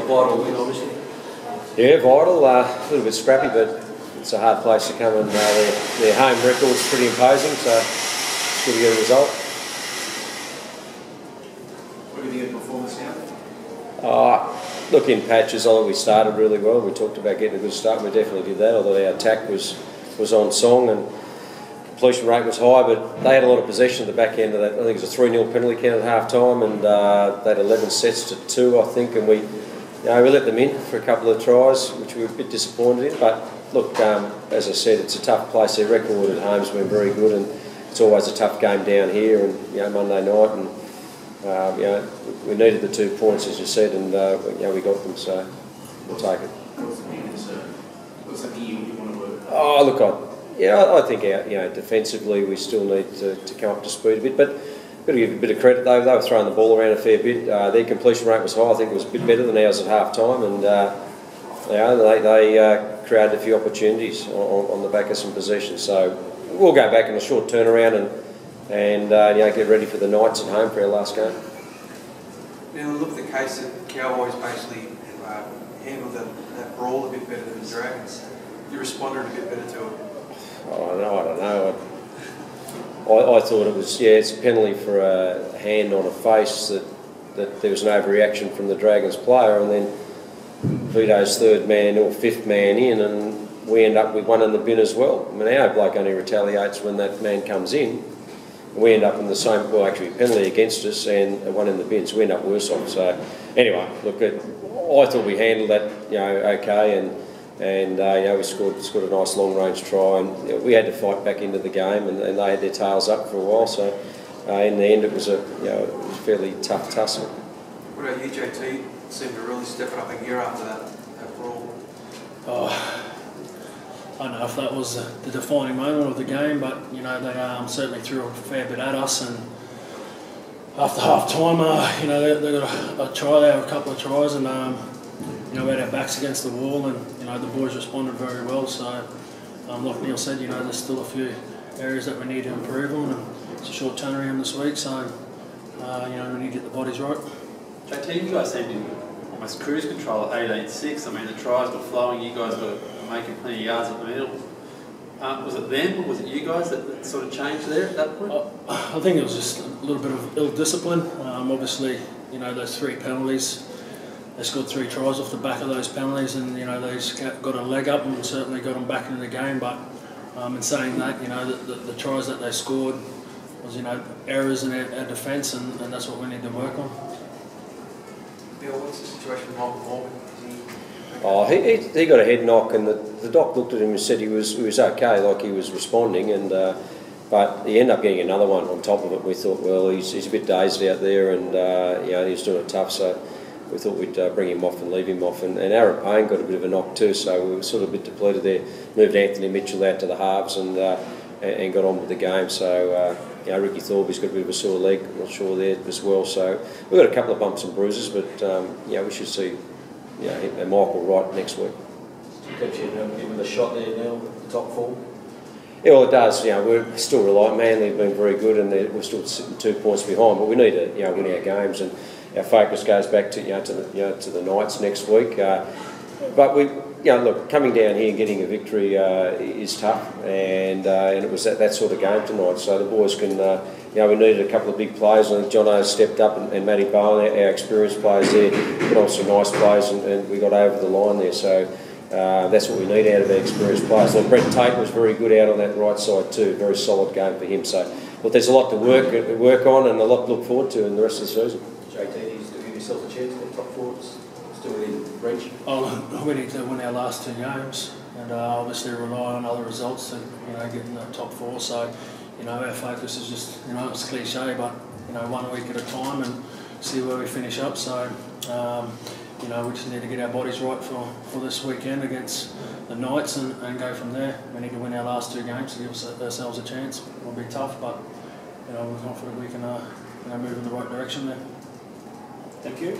vital win, obviously. Yeah, vital. A little bit scrappy, but it's a hard place to come, and their home record's pretty imposing, so it's good to get a result. What do you think of the performance now? Look, in patches, I thought we started really well. We talked about getting a good start, and we definitely did that, although our attack was on song and completion rate was high, but they had a lot of possession at the back end of that. I think it was a 3-0 penalty count at half time, and they had 11 sets to 2, I think, and we let them in for a couple of tries, which we were a bit disappointed in. But look, as I said, it's a tough place. Their record at home's been very good, and it's always a tough game down here, and Monday night, and we needed the 2 points, as you said, and we got them, so we'll take it. What's the main concern? What's something you want to work? Oh, look, I think defensively we still need to come up to speed a bit, but got to give a bit of credit though. They were throwing the ball around a fair bit. Their completion rate was high. I think it was a bit better than ours at half time, and they created a few opportunities on the back of some possession. So we'll go back in a short turnaround and get ready for the Knights at home for our last game. Now, look, the case that Cowboys basically handled that brawl a bit better than the Dragons. You responded a bit better to it. Oh, no, I don't know. I thought it was, it's a penalty for a hand on a face that there was an overreaction from the Dragons player, and then Vito's 3rd man or 5th man in, and we end up with one in the bin as well. I mean, our bloke only retaliates when that man comes in, and we end up in the same, well, actually, penalty against us and one in the bin, so we end up worse off. So anyway, look, I thought we handled that, okay, and we scored a nice long-range try, and we had to fight back into the game, and they had their tails up for a while. So in the end, it was a fairly tough tussle. What about you, JT? Seemed to really step it up a gear after that brawl. I don't know if that was the defining moment of the game, but they certainly threw a fair bit at us, and after half time, they got a try there, a couple of tries, and we had our backs against the wall, and the boys responded very well. So, like Neil said, there's still a few areas that we need to improve on, and it's a short turnaround this week. So, we need to get the bodies right. JT, you guys seemed in almost cruise control at 18-6. I mean, the tries were flowing. You guys were making plenty of yards at the middle. Was it them, or was it you guys that sort of changed there at that point? I think it was just a little bit of ill discipline. Obviously, those 3 penalties. They scored 3 tries off the back of those penalties, and they got a leg up and certainly got them back into the game. But in saying that, the tries that they scored was errors in our defence, and that's what we need to work on. Bill, what's the situation with Michael Morgan? He got a head knock, and the doc looked at him and said he was okay, like he was responding, and but he ended up getting another one on top of it. We thought, well, he's a bit dazed out there, and he was doing it tough, so we thought we'd bring him off and leave him off. And Aaron Payne got a bit of a knock too, so we were sort of a bit depleted there. Moved Anthony Mitchell out to the halves and got on with the game. So Ricky Thorby's got a bit of a sore leg, I'm not sure there as well. So we've got a couple of bumps and bruises, but we should see Michael right next week. Keeps you with a shot there now, the top 4. Yeah, well, it does. We're still reliant. Manly have been very good, and we're still sitting 2 points behind. But we need to win our games, and our focus goes back to to the Knights next week. But look, coming down here and getting a victory is tough, and it was that sort of game tonight. So the boys can, we needed a couple of big players. I think Johnathan stepped up, and Matty Bowen, our experienced players there, put on some nice plays, and we got over the line there. So that's what we need out of our experienced players. Like Brett Tate was very good out on that right side too. Very solid game for him. So look, there's a lot to work on, and a lot to look forward to in the rest of the season. JT, you still give yourself a chance to get top 4? Still within reach? We need to win our last 2 games, and obviously rely on other results to get in the top 4. So our focus is just it's cliche, but 1 week at a time and see where we finish up. So we just need to get our bodies right for this weekend against the Knights and go from there. We need to win our last 2 games to give ourselves a chance. It'll be tough, but we're confident we can move in the right direction there. Thank you.